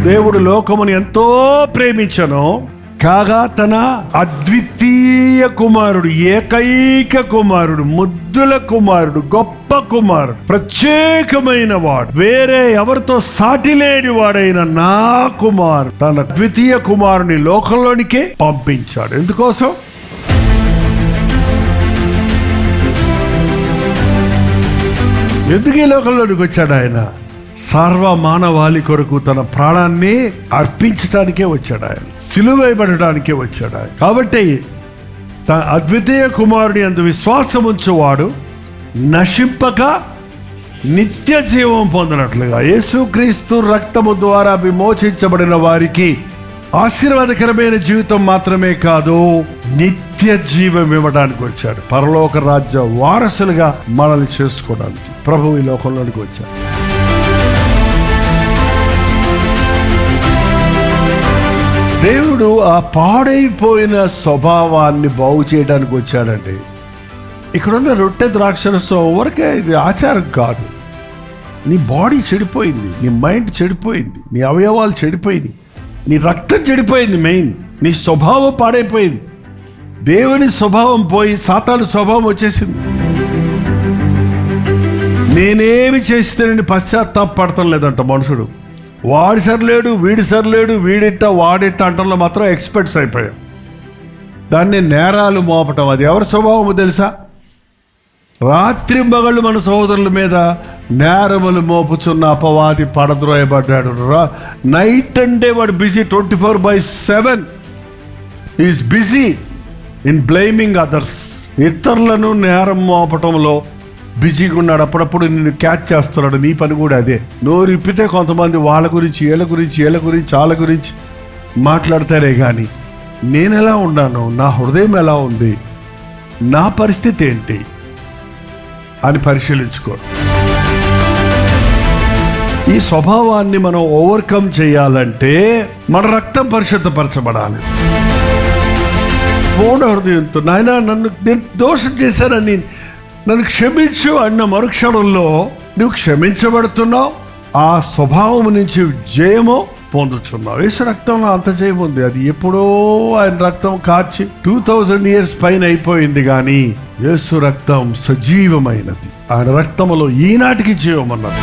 దేవుడు లోకమును ఎంతో ప్రేమించెను, కాగా తన అద్వితీయ కుమారుడు, ఏకైక కుమారుడు, ముద్దుల కుమారుడు, గొప్ప కుమారుడు, ప్రత్యేకమైన వాడు, వేరే ఎవరితో సాటి లేని వాడైన నా కుమారుడు, తన ద్వితీయ కుమారుని లోకంలోనికే పంపించాడు. ఎందుకోసం? ఎందుకు ఈ లోకంలోనికి వచ్చాడు ఆయన? సర్వ మానవాళి కొరకు తన ప్రాణాన్ని అర్పించడానికే వచ్చాడు ఆయన, సిలువ వేయబడడానికే వచ్చాడు ఆయన. కాబట్టి తన అద్వితీయ కుమారుని యందు విశ్వాసం ఉంచువాడు నశింపక నిత్య జీవం పొందినట్లుగా, యేసుక్రీస్తు రక్తము ద్వారా విమోచించబడిన వారికి ఆశీర్వాదకరమైన జీవితం మాత్రమే కాదు, నిత్య జీవం ఇవ్వడానికి వచ్చాడు. పరలోక రాజ్య వారసులుగా మనల్ని చేసుకోవడానికి ప్రభువు ఈ లోకంలోనికి వచ్చాడు. దేవుడు ఆ పాడైపోయిన స్వభావాన్ని బాగు చేయడానికి వచ్చాడండి. ఇక్కడున్న రొట్టె ద్రాక్షరసం వరకే ఇది ఆచారం కాదు. నీ బాడీ చెడిపోయింది, నీ మైండ్ చెడిపోయింది, నీ అవయవాలు చెడిపోయింది, నీ రక్తం చెడిపోయింది, మెయిన్ నీ స్వభావం పాడైపోయింది. దేవుని స్వభావం పోయి సాతాను స్వభావం వచ్చేసింది. నేనేమి చేస్తేనని పశ్చాత్తాపడటం లేదంట మనుషుడు. వాడి సరిలేడు, వీడి సరిలేడు, వీడిట్ట వాడిట్ట అంటంలో మాత్రం ఎక్స్పర్ట్స్ అయిపోయాం. దాన్ని నేరాలు మోపటం, అది ఎవరి స్వభావమో తెలుసా? రాత్రి మగళ్ళు మన సహోదరుల మీద నేరములు మోపుచున్న అపవాది పడద్రోయబడ్డాడు. నైట్ అండ్ డే వాడు busy, 24/7 is busy in blaming others. ఇతరులను నేరం మోపటంలో బిజీగా ఉన్నాడు. అప్పుడప్పుడు నిన్ను క్యాచ్ చేస్తున్నాడు. నీ పని కూడా అదే. నోరు ఇప్పితే కొంతమంది వాళ్ళ గురించి, వీళ్ళ గురించి, వాళ్ళ గురించి మాట్లాడతారే కానీ నేను ఎలా ఉన్నాను, నా హృదయం ఎలా ఉంది, నా పరిస్థితి ఏంటి అని పరిశీలించుకోండి. ఈ స్వభావాన్ని మనం ఓవర్కమ్ చేయాలంటే మన రక్తం పరిశుద్ధపరచబడాలి. పూర్ణ హృదయంతో, నాయనా నన్ను నేను దోషం చేశానని నన్ను క్షమించు అన్న మరుక్షణంలో నువ్వు క్షమించబడుతున్నావు. ఆ స్వభావం నుంచి జయము పొందుతున్నావు. యేసు రక్తంలో అంత జయం ఉంది. అది ఎప్పుడో ఆయన రక్తం కార్చి 2000 years పైన అయిపోయింది. కానీ యేసు రక్తం సజీవమైనది. ఆయన రక్తంలో ఈనాటికి జీవం అన్నది.